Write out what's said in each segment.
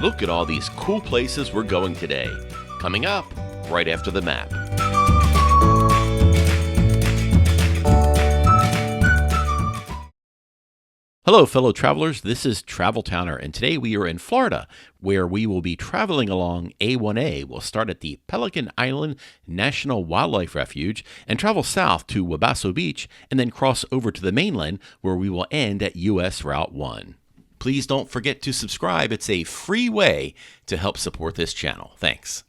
Look at all these cool places we're going today. Coming up, right after the map. Hello, fellow travelers. This is Travel Towner, and today we are in Florida, where we will be traveling along A1A. We'll start at the Pelican Island National Wildlife Refuge and travel south to Wabasso Beach, and then cross over to the mainland, where we will end at US Route 1. Please don't forget to subscribe. It's a free way to help support this channel. Thanks.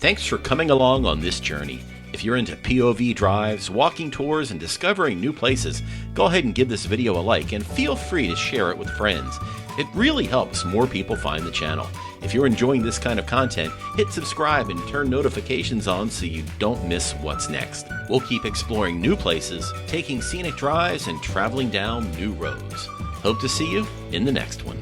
Thanks for coming along on this journey. If you're into POV drives, walking tours, and discovering new places, go ahead and give this video a like and feel free to share it with friends. It really helps more people find the channel. If you're enjoying this kind of content, hit subscribe and turn notifications on so you don't miss what's next. We'll keep exploring new places, taking scenic drives, and traveling down new roads. Hope to see you in the next one.